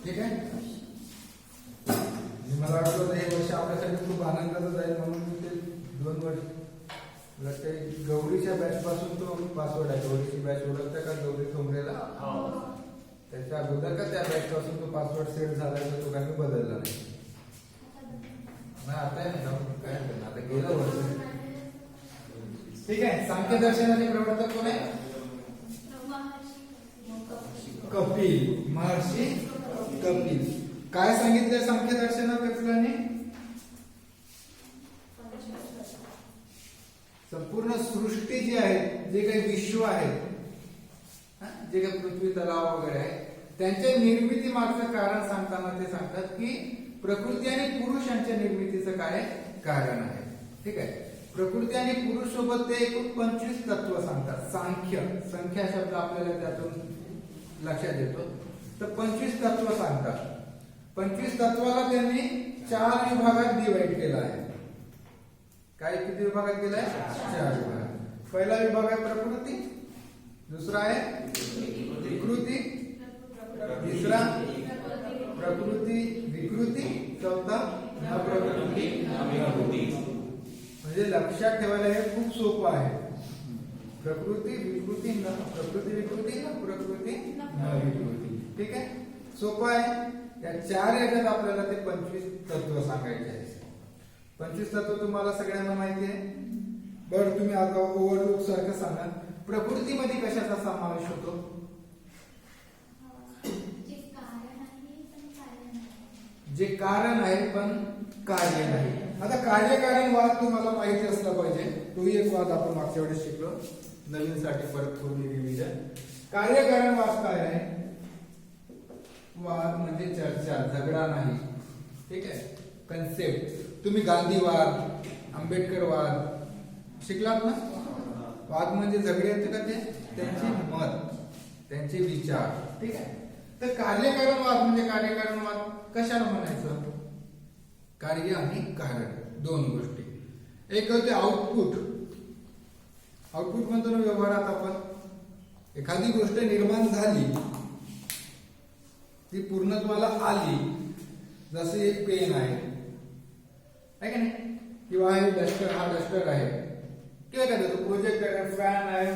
ठीक आहे. मला वाटतं हे वर्ष आपल्यासाठी खूप आनंदाचं जाईल म्हणून मी ते 2 वर्ष ते गौरीच्या बॅच पासून तो पासवर्ड आहे. गौरीची बॅच ओळखता का? गौरी ठोंबरेला त्याच्या अगोदर का त्या बॅच पासून तो पासवर्ड सेट झाला तर तो काही बदलला नाही. आता आहे ना काय करणार, आता गेलं वर्ष. ठीक आहे. सांख्य दर्शनाचे प्रवर्तक कोण आहे? कपिल, महर्षी कपिल. काय सांगितलंय सांख्य दर्शनात कपिलाने? संपूर्ण सृष्टी जी आहे, जे काही विश्व आहे, जे काही पृथ्वी तलाव वगैरे आहे, त्यांच्या निर्मिती मागचं कारण सांगताना ते सांगतात की प्रकृती आणि पुरुष यांच्या निर्मितीचं काय कारण आहे. ठीक आहे. प्रकृती आणि पुरुष सोबत ते एकूण 25 तत्व सांगतात. संख्या शब्द आपल्याला त्यातून लक्षात येतो. तर 25 तत्व सांगतात. 25 तत्वाला त्यांनी 4 विभागात डिवाइड केलं आहे. काय किती विभागात केलं आहे? 4 विभागात. पहिला विभाग आहे प्रकृती, दुसरा आहे विकृती, तिसरा प्रकृती विकृती, चौथा अप्रकृती अविकृती. म्हणजे लक्षात ठेवायला हे खूप सोपं आहे. प्रकृती विकृती न प्रकृती विकृती न प्रकृती न विकृती. ठीक आहे. सोपं आहे. या 4 याच्यात आपल्याला ते 25 तत्व सांगायचे आहेत. 25 तत्व तुम्हाला सगळ्यांना माहिती आहे. बरं तुम्ही आता ओव्हरलूक सारखं सांगा, प्रकृतीमध्ये कशाचा समावेश होतो? जे कारण आहे पण कार्य नाही. आता कार्यकारण वाद तुम्हाला माहिती असला पाहिजे. तोही एक वाद आपण मागच्या वेळेस शिकलो. नवीन साठी परत थोडी रिव्हिजन. कार्यकारण वाद काय आहे? वाद म्हणजे चर्चा, झगडा नाही. ठीक आहे. कन्सेप्ट तुम्ही गांधीवाद, आंबेडकरवाद शिकलात ना? वाद म्हणजे झगडे येते का? ते त्यांचे मत, त्यांचे विचार. ठीक आहे. तर कार्यकारणवाद म्हणजे कार्यकारणवाद कशाला म्हणायचं? कार्य आणि कारण, 2 गोष्टी. एक होते आउटपुट. आउटपुट म्हणतो ना व्यवहारात आपण एखादी गोष्ट निर्माण झाली, ती पूर्णत्वाला आली. जसे एक पेन आहे का नाही, किंवा हे डस्टर, हा डस्टर आहे, किंवा काय तो प्रोजेक्टर आहे, फॅन आहे,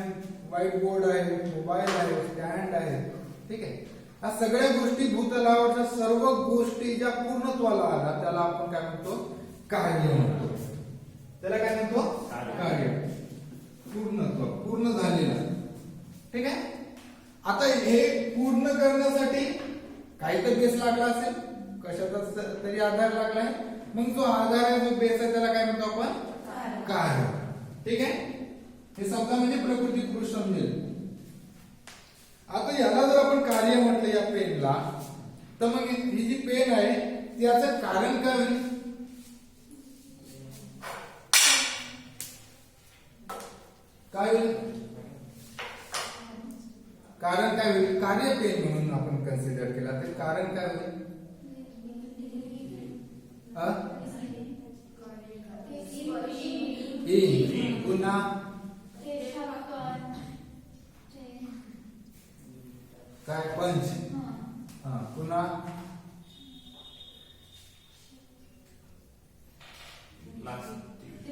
व्हाईट बोर्ड आहे, मोबाईल आहे, स्टँड आहे. ठीक आहे. या सगळ्या गोष्टी भूतलावरच्या सर्व गोष्टी ज्या पूर्णत्वाला आल्या त्याला आपण काय म्हणतो? कार्य म्हणतो. त्याला काय म्हणतो? कार्य. पूर्णत्व, पूर्ण झालेलं. ठीक आहे. आता हे पूर्ण करण्यासाठी काही तर बेस लागला असेल, कशाचा तरी आधार लागलाय. मग जो आधार आहे, जो बेस आहे, त्याला काय म्हणतो आपण? कार्य. ठीक आहे. हे शब्द म्हणजे प्रकृती पुरुष समजेल. आता याला जर आपण कार्य म्हटलं या पेनला, तर मग ही जी पेन आहे त्याचं कारण काय होईल? काय होईल? कारण काय होईल? कार्य पेन म्हणून आपण कन्सिडर केला तर कारण काय होईल? पुन्हा काय? पंच. पुन्हा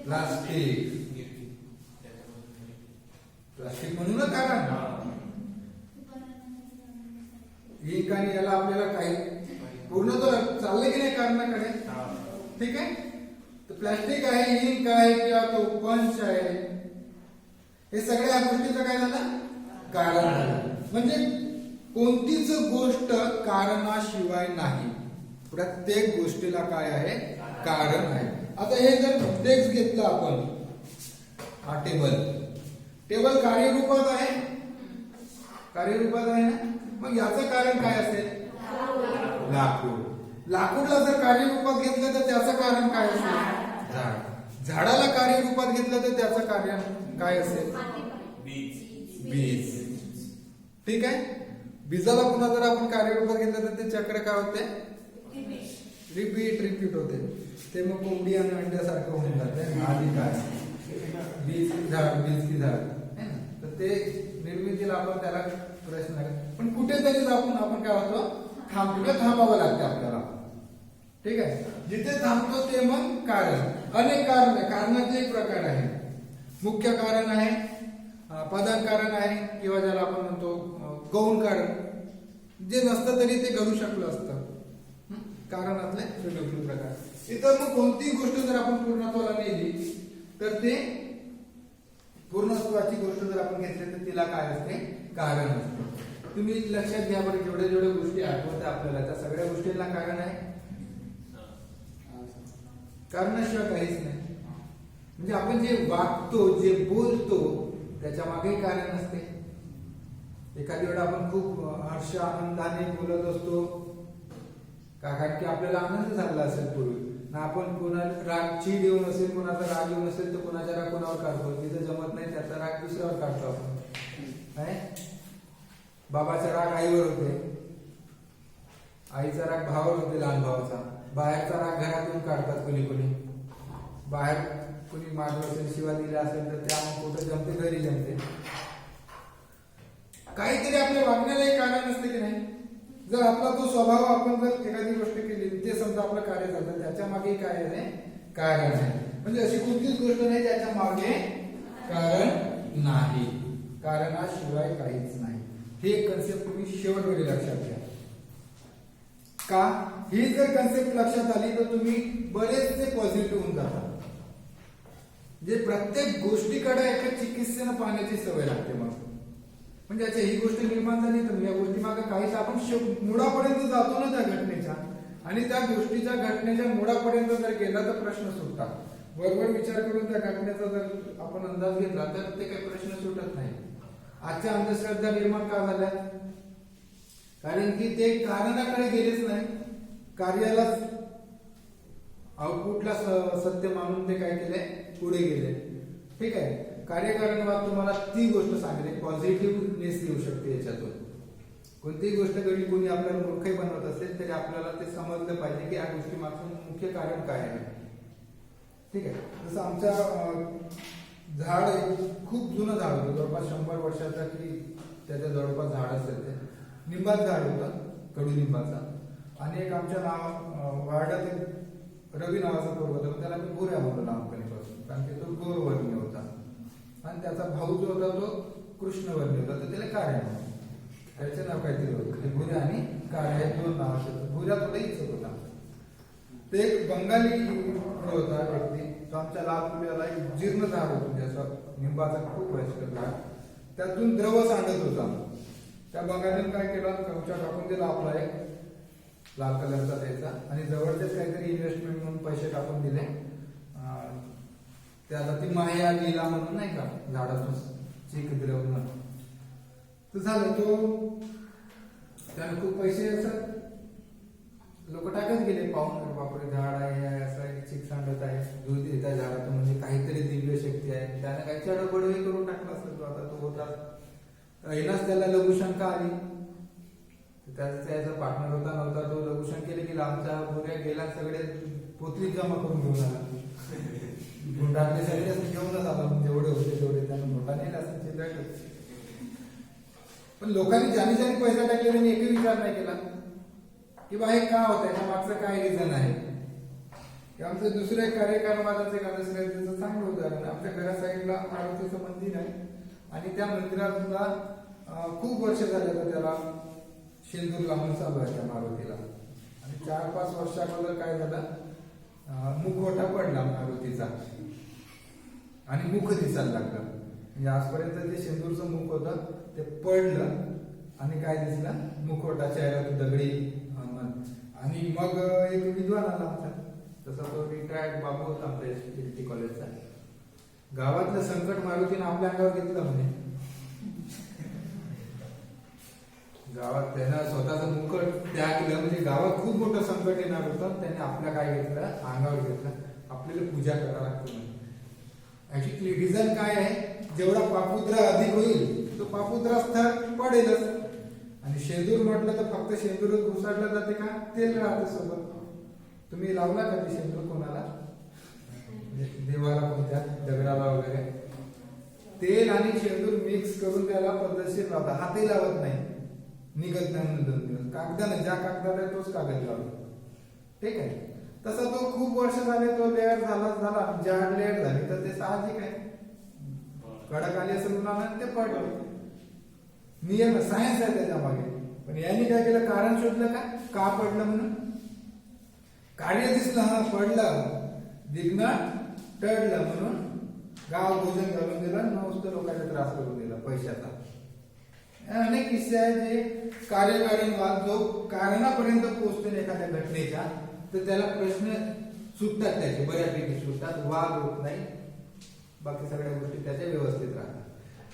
प्लास्टिक. प्लास्टिक म्हणून ना कारण. इंक आणि याला आपल्याला काही पूर्ण तर चाललंय की नाही कारणाकडे. ठीक आहे. तर प्लास्टिक आहे, इंक आहे, किंवा तो पंच आहे, हे सगळ्या गोष्टीचं काय झालं? कारण झालं. म्हणजे कोणतीच गोष्ट कारणाशिवाय नाही. प्रत्येक गोष्टीला काय आहे? कारण आहे. आता हे जर डेस्क घेतलं आपण, हा टेबल कार्यरूपात आहे, कार्यरूपात आहे ना. मग याचं कारण काय असेल? लाकूड. लाकूडला जर कार्यरूपात घेतलं तर त्याचं कारण काय असेल? झाड. झाडाला कार्यरूपात घेतलं तर त्याचं कार्य काय असेल? बीज. ठीक आहे. बीजाला पुन्हा जर आपण कार्यरूपात घेतलं तर ते चक्र काय होते? रिपीट होते. ते मग कोंबडी आणि अंड्यासारखं होऊन जाते. आधी काय? बीज की झाड. तर ते निर्मितीला आपण त्याला प्रश्न आहे. पण कुठेतरी आपण काय होतो? थांबावं लागतं आपल्याला. ठीक आहे. जिथे थांबतो ते मग कारण. अनेक कारण आहे. कारणाचे एक प्रकार आहे. मुख्य कारण आहे, प्रधान कारण आहे, किंवा ज्याला आपण म्हणतो गौण कारण, जे नसतं तरी ते घडू शकलं असतं. कारणातले वेगवेगळे प्रकार. इतर मग कोणतीही गोष्ट जर आपण पूर्णत्वाला नेली तर ते पूर्णत्वाची गोष्ट जर आपण घेतली तर तिला काय असते? कारण असते. तुम्ही लक्षात घ्या बरं, जेवढ्या जेवढ्या गोष्टी आठवत आपल्याला त्या सगळ्या गोष्टींना कारण आहे. कारणाशिवाय काहीच नाही. म्हणजे आपण जे वागतो, जे बोलतो, त्याच्या मागे कारण असते. एखादी वेळा आपण खूप हर्ष आनंदाने बोलत असतो, कारण की आपल्याला आनंद झाला असेल पूर्वी ना. आपण कोणाला राग चीड येऊन असेल, कोणाचा राग येऊन असेल तर कोणाच्या राग कोणावर काढतो. जिथं जमत नाही त्याचा राग दुसऱ्यावर काढतो आपण. बाबाचा राग आईवर होते, आईचा राग भावावर होते, लहान भावाचा. बाहेरचा राग घरात येऊन काढतात कोणी कोणी. बाहेर कोणी मारलं असेल, शिवा दिला असेल तर त्या कुठं जमते, घरी जमते. काहीतरी आपल्या वागण्यालाही कारण असते की नाही. जर आपला तो स्वभाव, आपण जर एखादी गोष्ट केली ते समजा आपलं कार्य झालं, त्याच्या मागे काय आहे? कारण आहे. म्हणजे अशी कोणतीच गोष्ट नाही ज्याच्या मागे कारण नाही. कारणाशिवाय काहीच नाही. हे कन्सेप्ट तुम्ही शेवटवेळी लक्षात घ्या. का? ही जर कन्सेप्ट लक्षात आली तर तुम्ही बरेचसे पॉझिटिव्ह होऊन जातात. जे प्रत्येक गोष्टीकडे एका चिकित्सेनं पाहण्याची सवय लागते. मग म्हणजे अच्छा ही गोष्ट निर्माण झाली तर या गोष्टी मागे काहीच आपण मुळापर्यंत जातो ना त्या घटनेच्या, आणि त्या गोष्टीच्या घटनेच्या मुळापर्यंत जर गेला तर प्रश्न सुटतात. बरोबर विचार करून त्या घटनेचा जर आपण अंदाज घेतला तर ते काही प्रश्न सुटत नाही. आजच्या अंधश्रद्धा निर्माण का झाल्या? कारण की ते कारणाकडे गेलेच नाही, कार्यालाच आउटपुटला सत्य मानून ते काय केले? पुढे गेले. ठीक आहे. कार्यकारणवाद तुम्हाला ती गोष्ट सांगेल, पॉझिटिव्हनेस येऊ शकते याच्यातून. कोणतीही गोष्ट घडी कोणी आपल्याला मूर्खही बनवत असेल तरी आपल्याला ते समजलं पाहिजे की या गोष्टी मागचं मुख्य कारण काय आहे. ठीक आहे. जसं आमच्या झाड खूप जुनं झाड होतं, जवळपास 100 वर्षाचा की त्याच्या जवळपास झाड असेल. ते निंबाचं झाड होतं, कडुलिंबाचा. आणि एक आमच्या वार्डात एक रवी नावाचा पोरगा होता, त्याला मी भुऱ्या म्हणलो लहानपणीपासून, कारण की तो गोरवर्णीय होता. आणि त्याचा भाऊ जो होता तो कृष्णवर्णीय होता, तर त्याला काळ्या म्हणून त्याचे नाव काहीतरी होतं. भुऱ्या आणि काळ्या हे दोन नाव असतात. भुऱ्या थोडा इच्छुक होता. ते एक बंगाली होता व्यक्ती. तो आमच्या लालपुल्याला एक जीर्ण झाड होतं, ज्याचं निंबाचं खूप वयस्कर झाड, त्यातून द्रव सांडत होता. त्या बंगालीने काय केलं? कवचा टाकून दिला आपला एक लाल कलरचा द्यायचा, आणि जवळचेच काहीतरी इन्व्हेस्टमेंट म्हणून पैसे टाकून दिले. त्याला ती माया लीला म्हणून नाही का, झाडातून चीक द्रव म्हणून. तर झालं, तो त्याने खूप पैसे असं लोक टाकत गेले पाहून, बापरे झाड आहे असं चीक सांडत आहे, दूध येत आहे झाडातून, म्हणजे काहीतरी दिव्य शक्ती आहे. त्याने काही चढबडही करून टाकला असेल. तो आता तो होता येणाच त्याला लघुशंका आली. त्याचा पार्टनर होता नव्हता, तो लघुशंकेला गेला. आमच्या भुऱ्या गेला, सगळे पोतली जमा करून घेऊन आला. गुंडातले सगळे घेऊनच आला, जेवढे होते तेवढे त्यानं मोठा नेला असेल. पण लोकांनी ज्याने पैसा टाकले त्यांनी एकही विचार नाही केला की बा हे का होत, याच्या मागचं काय रिझन आहे. आमचं दुसरं एक कार्यक्रमाचं एक अंधश्रद्धेचं चांगलं उदाहरण. आमच्या घरा साईडला मारुतीचं मंदिर आहे, आणि त्या मंदिरातला खूप वर्ष झाले तर त्याला शेंदूर लावून चालू आहे त्या मारुतीला. आणि 4-5 वर्ष अगोदर काय झालं, मुखवटा पडला मारुतीचा आणि मुख दिसायला लागलं. म्हणजे आजपर्यंत ते शेंदूरचं मुख होतं ते पडलं आणि काय दिसलं, मुखवटा, चेहरा तो दगडी. आणि मग एक विद्वान आला आमचा, तसा तो रिटायर्ड बाबू होता आमच्या एसटी कॉलेजचा. गावातलं संकट मारुतीने आपल्या अंगावर घेतलं. म्हणजे गावात त्यानं स्वतःचं मुखट त्यागलं, म्हणजे गावात खूप मोठं संकट येणार होतं, त्याने आपल्या काय घेतलं, अंगावर घेतलं. आपल्याला पूजा करावं लागतं. ऍक्च्युअली रिझन काय आहे, जेवढा पापुद्रा अधिक होईल तो पापुद्रा स्तर पडेलच. आणि शेंदूर म्हटलं तर फक्त शेंदूरच घुसाडलं जाते का, तेल राहतं सोबत. तुम्ही लावला कधी शेंदूर कोणाला, देवाला कोणत्या दगडाला वगैरे, तेल आणि शेंदूर मिक्स करून त्याला पद्धतशीर लावता, हातही लावत नाही. निघत नाही म्हणून 2 दिवस. कागदानं ज्या कागदाला आहे तोच कागद लावला. ठीक आहे. तसा तो खूप वर्ष झाले तो लेअर झाला जाड लेअर झाली तर ते साहजिक आहे. कडक आली असेल उन्हाळ्यात ते पडलं. नियम सायन्स आहे त्याच्या मागे. पण यांनी काय केलं कारण शोधलं का पडलं म्हणून. कार्य दिसलं हा पडलं विघ्न टळलं म्हणून गाव भोजन घालून दिलं नुसतं लोकांना त्रास करून दिला पैशाचा. अनेक किस्से आहेत जे कार्यकारण वाद जो कारणापर्यंत पोहोचतो एखाद्या घटनेच्या तर त्याला प्रश्न सुटतात त्याचे बऱ्यापैकी सुटतात वाद होत नाही बाकी सगळ्या गोष्टी त्याच्या व्यवस्थित राहतात.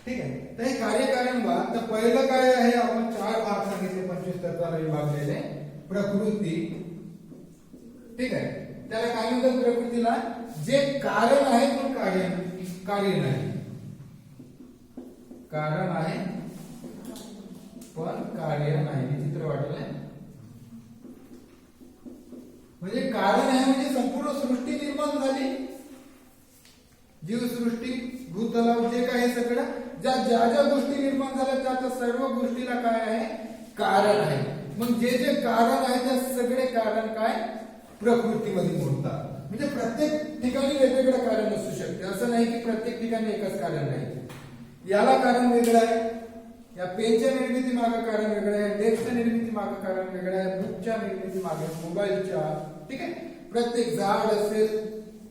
ठीक आहे. तर हे कार्यकारण वाद तर पहिलं काय आहे आपण 4 भाग सांगितले 25 तत्वाला विभागलेले. प्रकृती. ठीक आहे. त्याला काय म्हणतात प्रकृतीला जे कारण आहे पण कार्य नाही. कारण आहे पण कार्य नाही. चित्र वाटलंय. म्हणजे कारण आहे म्हणजे संपूर्ण सृष्टी निर्माण झाली जीवसृष्टी भूतलाव जे काही सगळं ज्या ज्या गोष्टी निर्माण झाल्या त्या सर्व गोष्टीला काय आहे कारण आहे. मग जे जे कारण आहे त्या सगळे कारण काय प्रकृतीमध्ये मोडतात. म्हणजे प्रत्येक ठिकाणी वेगवेगळं कारण असू शकते. असं नाही की प्रत्येक ठिकाणी एकच कारण नाही. याला कारण वेगळं आहे. या पेनच्या निर्मिती मागे कारण वेगळं आहे. डेस्कच्या निर्मिती मागे कारण वेगळं आहे. बुकच्या निर्मिती मागे मोबाईलच्या. ठीक आहे. प्रत्येक झाड असेल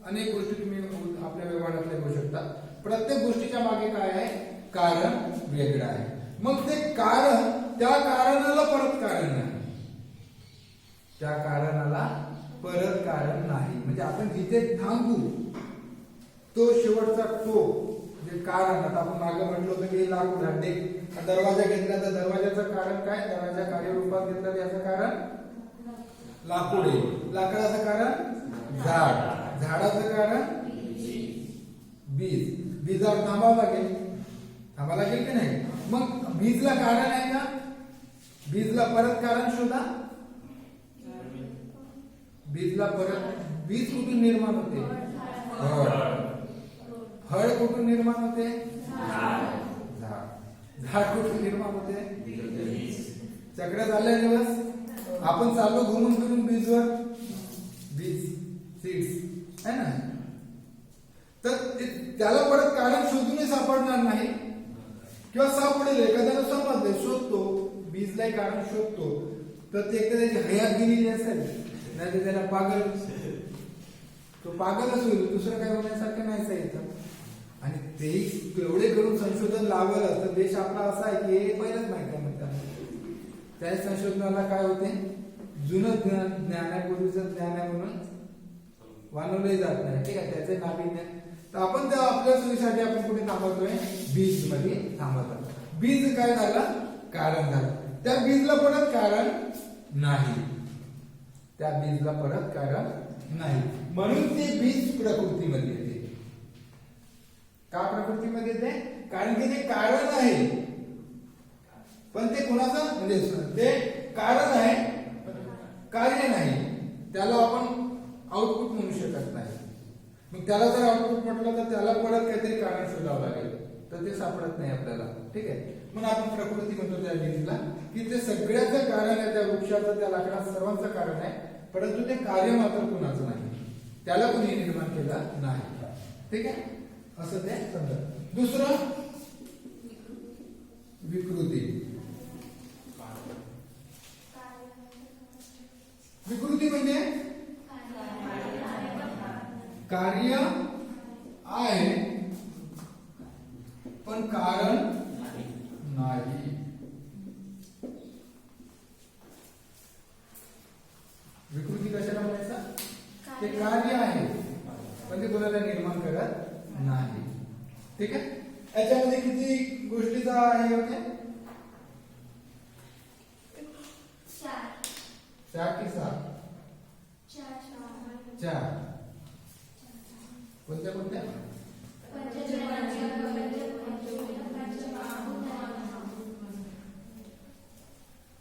अनेक गोष्टी तुम्ही आपल्या व्यवहारातल्या घेऊ शकता. प्रत्येक गोष्टीच्या मागे काय आहे कारण वेगळं आहे. मग ते कारण त्या कारणाला परत कारण नाही. त्या कारणाला परत कारण नाही. म्हणजे आपण जिथे थांबू तो शेवटचा टोक जे कारण आता आपण मागे म्हटलं होतं की लाकूड हड्डे दरवाजा घेतला तर दरवाजाचं कारण काय दरवाजा कार्यरूपात घेतलं याचं कारण लाकूड आहे. लाकडाचं कारण झाड. झाडाचं कारण बीज. बीजावर थांबावं लागेल की नाही. मग बीजला कारण आहे का बीजला परत कारण शोधा. बीजला परत बीज कुठून निर्माण होते फळ कुठून निर्माण होते झाड कुठून निर्माण होते चक्र झाले दिवस आपण चाललो घुमून फिरून बीजवर बीज सीड्स है ना. तर त्याला परत कारण शोधूनही सापडणार नाही किंवा सापडेल एखाद्याला समजले शोधतो बीजलाही कारण शोधतो तर ते एकदा त्याची हयात गेलेली असेल नाही तर त्याला पागल तो पागलच होईल. दुसरं काय होण्यासारखं नाही येतं. आणि तेही एवढे करून संशोधन लावलं तर देश आपला असा आहे की हे पहिलंच माहिती आहे म्हणतात. त्या संशोधनाला काय होते जुनं ज्ञान आहे पूर्वीचं ज्ञान आहे म्हणून वानवलंही जात नाही. ठीक आहे. त्याचे नाविन्य तर आपण त्या आपल्या सोयीसाठी आपण कुठे थांबवतोय बीज मध्ये थांबवतो. बीज काय झालं कारण झालं. त्या बीजला परत कारण नाही. त्या बीजला परत कारण नाही म्हणून ते बीज प्रकृतीमध्ये येते. का प्रकृतीमध्ये येते कारण की ते कारण आहे पण ते कोणाचं म्हणजे ते कारण आहे कार्य नाही. त्याला आपण आउटपुट म्हणू शकत नाही. मग त्याला जर आउटपुट म्हटलं तर त्याला परत काहीतरी कारण शोधावं लागेल तर ते सापडत नाही आपल्याला. ठीक आहे. म्हणून आपण प्रकृती म्हणतो त्या बीजला की ते सगळ्याचं कारण आहे. त्या वृक्षाचं त्या लाकडाचं सर्वांचं कारण आहे परंतु ते कार्य मात्र कुणाचं नाही. त्याला कुणी निर्माण केलं नाही. ठीक आहे. असं ते समजा. दुसरं विकृती. विकृती म्हणजे कार्य आहे पण कारण नाही. विकृती कशाला म्हणायचं ते कार्य आहे पण ते कोणाला निर्माण करत नाही. ठीक आहे. याच्यामध्ये किती गोष्टीचा हे होते 4 की 7 4 कोणत्या कोणत्या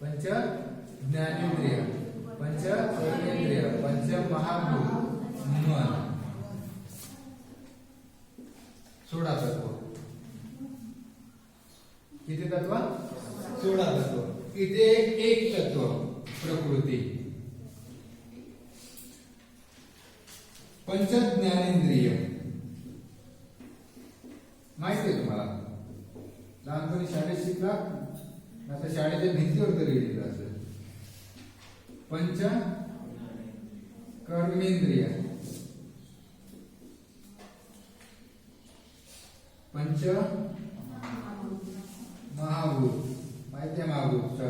पंच ज्ञानेंद्रिय पंच कर्मेंद्रिय पंच महाभूत मन 16 तत्व. किती तत्व 16 तत्व. इथे एक तत्व प्रकृती, पंच ज्ञानेंद्रिय माहिती आहे तुम्हाला, लहानपणी शाळेत शिकला, आता शाळेच्या भिंतीवर तरी लिहिलं असेल. पंच कर्मेंद्रिय, पंच महाभूत माहिती आहे. महाभूत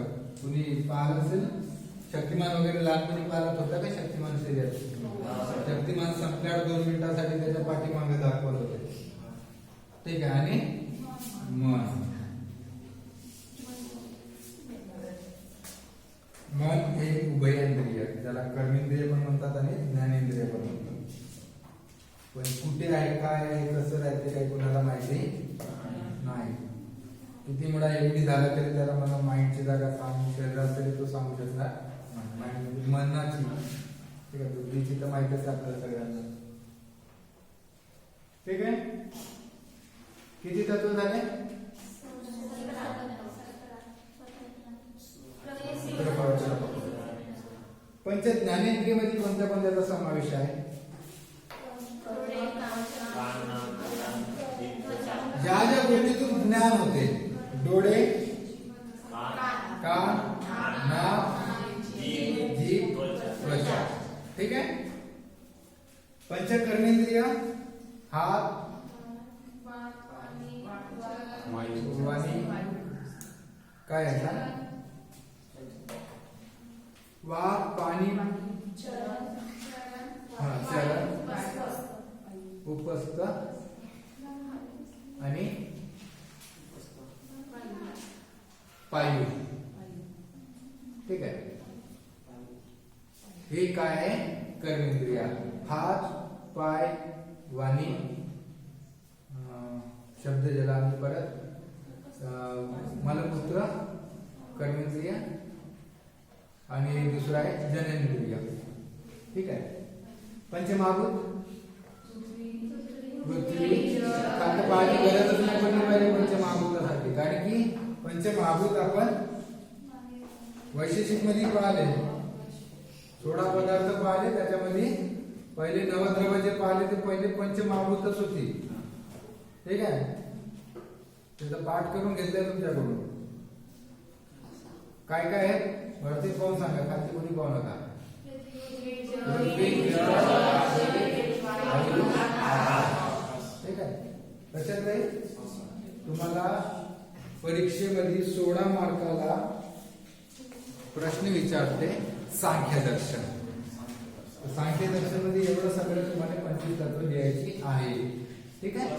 कुणी पाहिलं असेल, शक्तिमान वगैरे लहानपणी पाहत होता का शक्तिमान सिरियल? शक्तिमान संपल्यावर 2 मिनिटांसाठी त्याच्या पाठीमागे दाखवत होते. ठीक आहे. आणि मन, मन हे उभयेंद्रिय, त्याला कर्मेंद्रिय पण म्हणतात आणि ज्ञानेंद्रिय पण म्हणतात. पण कुठे आहे, काय आहे, कसं राहते काही कोणाला माहिती नाही. किती मुळा एवढी झाला तरी त्याला मला माइंडची जागा सांगू, शरीरात तरी तो सांगू शकणार माइंड म्हणजे मनाची. ठीक आहे. बुद्धीची तर माहितीच आहे आपल्याला सगळ्यांना. ठीक आहे. किती तत्व झाले? पंच ज्ञानेंद्रिय मध्ये कोणत्या कोणत्याचा समावेश आहे? ज्या ज्या गोष्टीतून ज्ञान होते, डोळे, कान, नाक, जीभ, त्वचा. ठीक आहे. पंच कर्मेंद्रिय हात, वाणी, काय आहे, वाक, पाणी, चरण, उपस्थ आणि पायू. ठीक आहे. हे काय आहे? कर्मेंद्रिय. हात, पाय, वाणी, शब्द ज्याला आम्ही परत मलमूत्र, कर्मेंद्रिय आणि दुसरा आहे जनेंद्रिय. ठीक आहे. पंचमहाभूत पृथ्वी, पाणी गरजच नाही पडली पंचमहाभूतासाठी, कारण की पंचमहाभूत आपण वैशेषिक मध्ये पाहिले, 16 पदार्थ पाहिले, त्याच्यामध्ये पहिले नवद्रव्य जे पाहिले ते पहिले पंचमहाभूतच होती. ठीक आहे. त्याचा पाठ करून घेतलाय तुमच्याकडून. काय काय आहे वरती पाहून सांगा, खाली कोणी पाहू नका. ठीक आहे. लक्षात राहील. तुम्हाला परीक्षेमध्ये 16 मार्काला प्रश्न विचारते सांख्यदर्शन. सांख्यदर्शन मध्ये एवढं सगळं तुम्हाला 25 तत्व लिहायची आहे. ठीक आहे.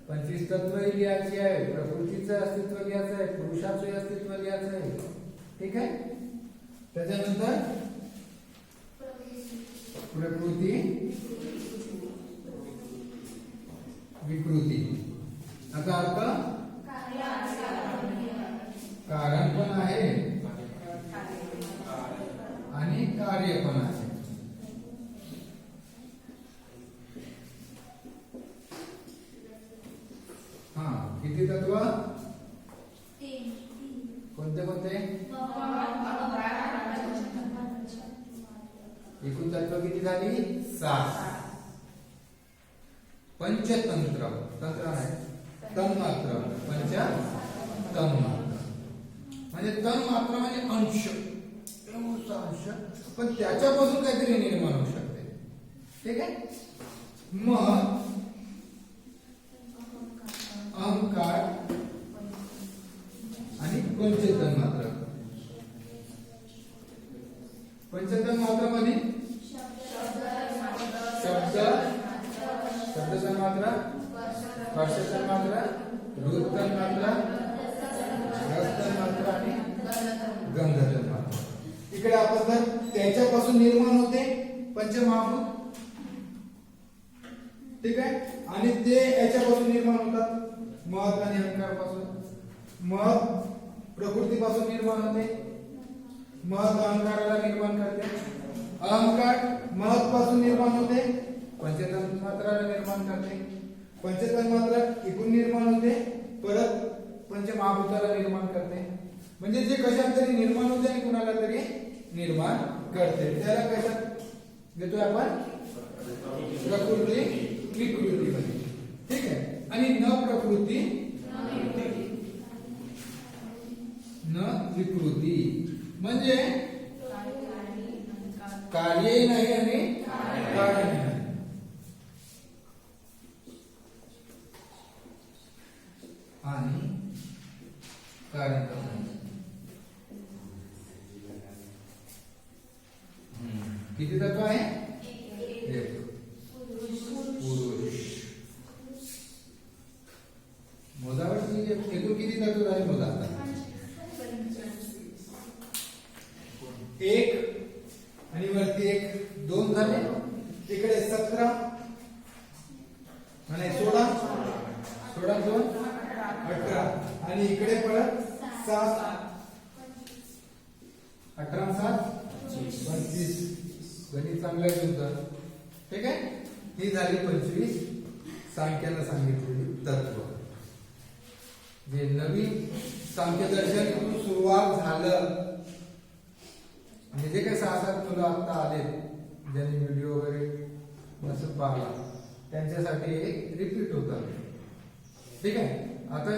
25 तत्व लिहायची आहे, प्रकृतीचं अस्तित्व लिहायचं आहे, पुरुषाचं अस्तित्व लिहायचं आहे. ठीक आहे. त्याच्यानंतर प्रकृती, विकृती, याचा अर्थ कारण पण आहे आणि कार्य पण आहे. किती तत्व? कोणते कोणते? एकूण तत्व किती झाली? 7. पंचतंत्र, तंत्र नाही, तन्मात्र. पंच तन्मात्र म्हणजे तन्मात्र म्हणजे अंश, अंश, पण त्याच्यापासून काहीतरी निर्माण होऊ शकते. ठीक आहे. मग अहंकार आणि पंचतन्मात्र. पंचतन्मात्र मध्ये शब्द, शब्द तन्मात्र, स्पर्श तन्मात्र, रूप तन्मात्र, रस तन्मात्र आणि गंध तन्मात्र. इकडे आपण जर त्याच्यापासून निर्माण होते पंचमहाभूत. ठीक आहे. आणि ते याच्यापासून निर्माण होतात, महत् आणि अहंकार पासून. महत् प्रकृतीपासून निर्माण होते, महत् अहंकाराला निर्माण करते, अहंकार महत् पासून निर्माण होते, पंचतन्मात्राला निर्माण करते, पंचतन्मात्रा इकडून निर्माण होते, परत पंचमहाभूताला निर्माण करते, म्हणजे जे कशात तरी निर्माण होते आणि कुणाला तरी निर्माण करते, त्याला कशात घेतोय आपण? प्रकृती विकृती मध्ये. ठीक आहे. आणि न प्रकृती न विकृती म्हणजे कार्य नाही आणि कारण नाही. आणि कारण किती तत्व आहे? एक. पुरुष. मोजावरती एकूण किती तत्व झाले मोजा आता? एक आणि वरती एक, दोन झाले. इकडे 17 आणि 16, 16 2 18 आणि इकडे परत 7, 18 7 25. गणित चांगलं आहे तुमचं. ठीक आहे. ही झाली 25 सांख्याला सांगितलेली तत्व. जे नवीन सांख्यदर्शन सुरुवात झालं म्हणजे जे काही 6-7 मुलं आता आले ज्यांनी व्हिडिओ वगैरे नसेल पाहिला त्यांच्यासाठी एक रिपीट होतं. ठीक आहे. आता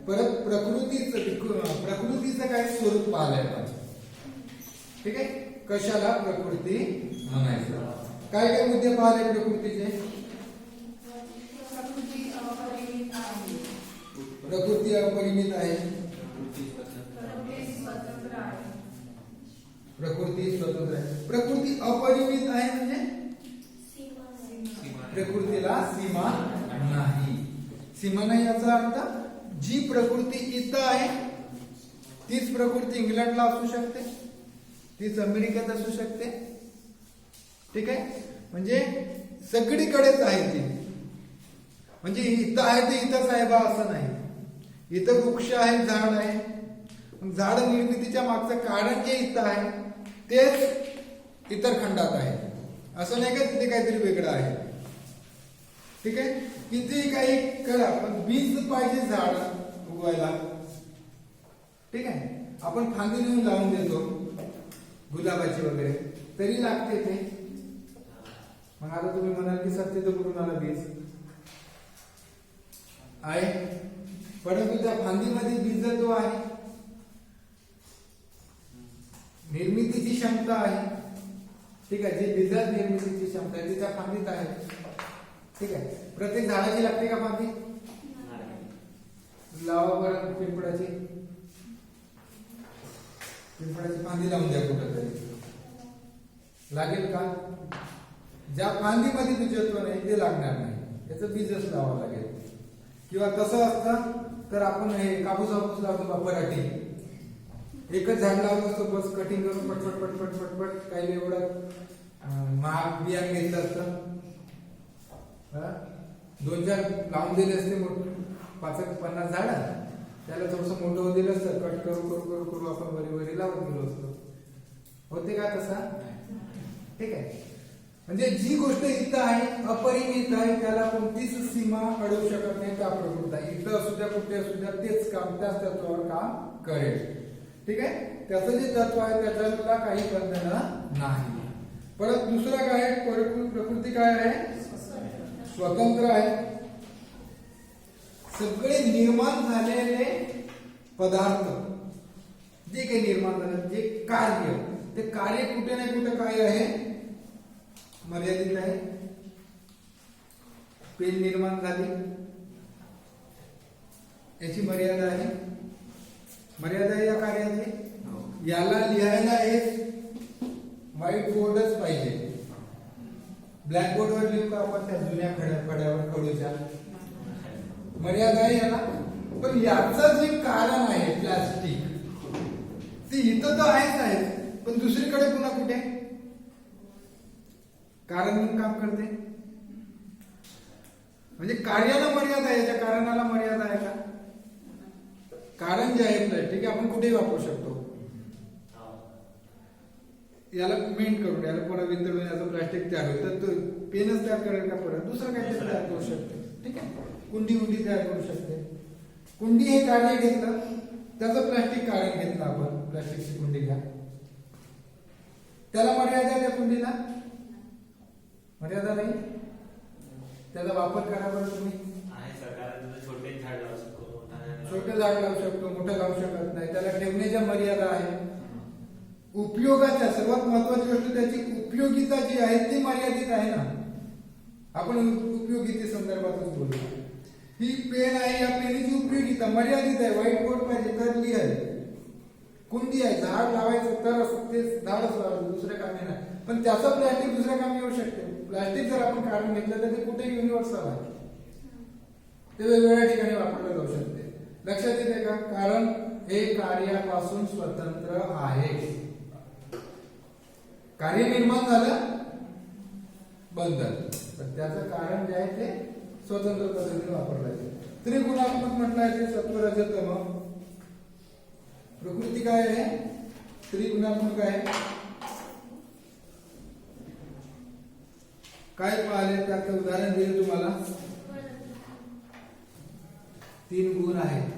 परत प्रकृतीचं काय स्वरूप पाहिलंय आपण. ठीक आहे. कशाला प्रकृती म्हणायचं? काय काय मुद्दे पाहिले प्रकृतीचे? प्रकृती अपरिमित आहे, प्रकृती स्वतंत्र आहे. प्रकृती अपरिमित आहे म्हणजे प्रकृतीला सीमा नाही. सीमा नाही याचा अर्थ जी प्रकृती इथं आहे तीच प्रकृती इंग्लंडला असू शकते, तीच अमेरिकेत असू शकते. ठीक आहे. म्हणजे सगळीकडेच आहे ती. म्हणजे इथं आहे ते इथंच आहे बा असं नाही. इथं वृक्ष आहे, झाड आहे. झाड निर्मितीच्या मागचं कारण जे इथं आहे तेच इतर खंडात आहे. असं नाही का तिथे काहीतरी वेगळं आहे. ठीक आहे. किती काही करा पण बीज पाहिजे झाड उगवायला. ठीक आहे. आपण फांदी नेऊन लावून देतो गुलाबाची वगैरे तरी लागते ते. मग आता तुम्ही म्हणाल की सर तिथं कुठून आला बीज आहे, परंतु त्या फांदीमध्ये बीज जो आहे निर्मितीची क्षमता आहे. ठीक आहे. जी बीजात निर्मितीची क्षमता आहे ती त्या फांदीत आहे. ठीक आहे. प्रत्येक झाडाची लागते का फांदी? लावा बरं पिंपळाची फांदी लावून द्या कुठं तरी, लागेल का? ज्या फांदीमध्ये बीजत्व नाही ते लागणार नाही, त्याचं बीजच लावावं लागेल. किंवा तसं असतं तर आपण हे कापूस लावतो पराठी, एकच झाड लावलं असतं बस कटिंग करून पटपट पटपट पटपट. काही एवढं महाग बियाण घेतलं असतं, 2-4 लावून दिले असते 50 झाड, त्याला थोडस मोठं होऊ दिलं असतं, कट करू करू करू करू आपण वरी लावून गेलो असतो. होते का तसा? ठीक आहे. म्हणजे जी गोष्ट इथं आहे अपरिमित आहे त्याला कोणतीच सीमा अडवू शकत नाही. त्या प्रकृती आहे इथं असू द्या कुठे असू द्या तेच काम त्याच तत्वावर काम करेल. ठीक आहे. त्याचं जे तत्व आहे त्याच्याला काही बंधन नाही. परत दुसरा काय आहे? प्रकृती काय आहे? स्वतंत्र आहे. सगळे निर्माण झालेले पदार्थ जे काही निर्माण झाले जे कार्य, ते कार्य कुठे ना कुठे काय आहे? मर्यादित आहे. पेन निर्माण झाली याची मर्यादा आहे. मर्यादा आहे या कार्याची. याला लिहायला एक व्हाईट बोर्डच पाहिजे. ब्लॅक बोर्डवर लिहू का आपण त्या जुन्या फळ्यावर खडूच्या? मर्यादा आहे याला. पण याचं जे कारण आहे प्लास्टिक ते इथं तर आहेच आहे, पण दुसरीकडे पुन्हा कुठे कारण म्हणून काम करते. म्हणजे कार्याला मर्यादा आहे, याच्या कारणाला मर्यादा आहे का? कारण जे आहे प्लास्टिक आपण कुठेही वापरू शकतो. याला मेंट करून याला परत वितळून याचं प्लास्टिक तयार होईल तर तो पेनच तयार करेल का? परत दुसरं काहीतरी तयार करू शकते. ठीक आहे. कुंडी तयार करू शकते. कुंडी हे कार्य घेतलं त्याचं प्लास्टिक कारण घेतलं आपण, प्लास्टिकची कुंडी घ्या, त्याला मर्यादा आहे, त्या कुंडीला मर्यादा नाही, त्याचा वापर करा बरं तुम्ही. छोटे झाड लावू शकतो, छोटे झाड लावू शकतो, मोठं लावू शकत नाही, त्याला ठेवण्याच्या मर्यादा आहे. उपयोगाच्या सर्वात महत्वाची गोष्ट त्याची उपयोगिता जी आहे ती मर्यादित आहे ना. आपण उपयोगिते संदर्भातच बोलतो. ही पेन आहे, या पेनीची उपयोगिता मर्यादित आहे. व्हाईट बोर्ड पाहिजे तर लिहायचं, कुंडी आहे, झाड लावायचं तर ते झाडच लावायचं, दुसऱ्या कामी नाही. पण त्याचं प्लास्टिक दुसऱ्या कामी येऊ शकते. प्लास्टिक जर आपण काढून घेतलं तर ते कुठे युनिव्हर्सल आहे, ते वेगवेगळ्या ठिकाणी वापरलं जाऊ शकते. लक्षात येते का? कारण हे कार्यापासून स्वतंत्र आहे. कार्य निर्माण झालं, बंद झालं, पण त्याचं कारण जे आहे ते स्वतंत्र पद्धतीने वापरलं जाते. त्रिगुणात्मक म्हटलं आहे ते सत्व रज तम. प्रकृती काय आहे? त्रिगुणात्मक आहे. काय पाहिले त्याचं उदाहरण दिले तुम्हाला. 3 गुण आहेत.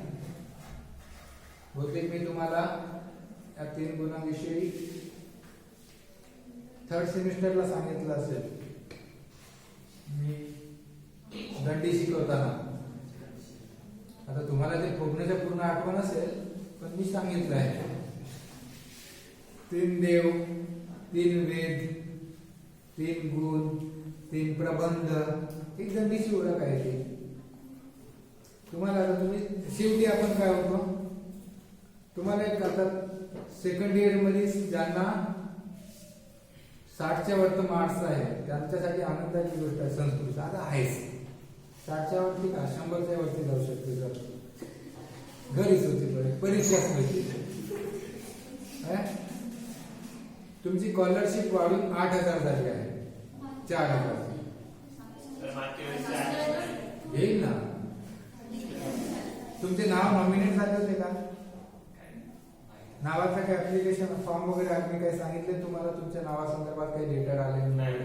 बहुतेक मी तुम्हाला या 3 गुणांविषयी 3rd सेमिस्टरला सांगितलं असेल, मी दंडी शिकवताना. आता तुम्हाला ते पूर्ण आठवण असेल, पण मी सांगितलं आहे. 3 देव, 3 वेद, 3 गुण, 3 प्रबंध, एक दंडीची ओळख आहे ती तुम्हाला. आता तुम्ही शेवटी आपण काय होतो, तुम्हाला एक आता सेकंड इयर मध्ये ज्यांना 60च्या वरती मार्क्स आहे त्यांच्यासाठी आनंदाची गोष्ट आहे संस्कृत. आता आहेच 60च्या वरती का 100च्या वरती जाऊ शकते जर घरीच होती, परीक्षाच होती. तुमची स्कॉलरशिप वाढून 8,000 झाली आहे, 4,000 येईल ना. तुमचे नाव नॉमिनेट झाले होते का? नावाचं काही ऍप्लिकेशन फॉर्म वगैरे आम्ही काही सांगितले तुम्हाला? तुमच्या नावासंदर्भात काही लेटर आले नाही?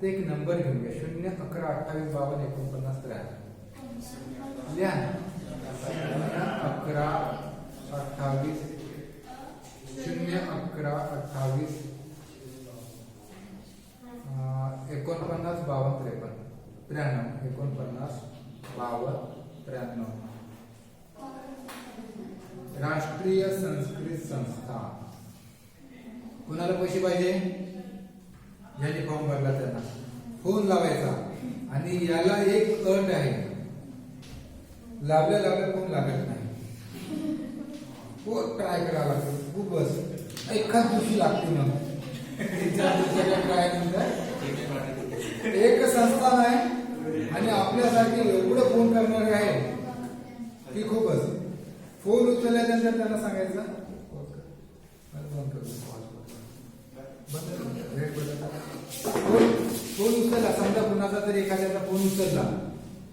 ते एक नंबर घेऊन घ्या, 011285249 लिहा. 01128 01128 49 52 53 49 52 53. राष्ट्रीय संस्कृत संस्था. कुणाला पैसे पाहिजे? ज्यांनी फॉर्म भरला त्यांना फोन लावायचा. आणि याला एक अट आहे, लावल्या फोन लागत नाही. फोन ट्राय करावा लागतो, खूपच एखाद दिवशी लागते. मग ट्राय नंतर एक संस्था आहे आणि आपल्यासाठी एवढं फोन करणारे आहे की खूपच. फोन उचलल्यानंतर त्यांना सांगायचं फोन उचलला, समजा कुणाचा तरी एखाद्याचा फोन उचलला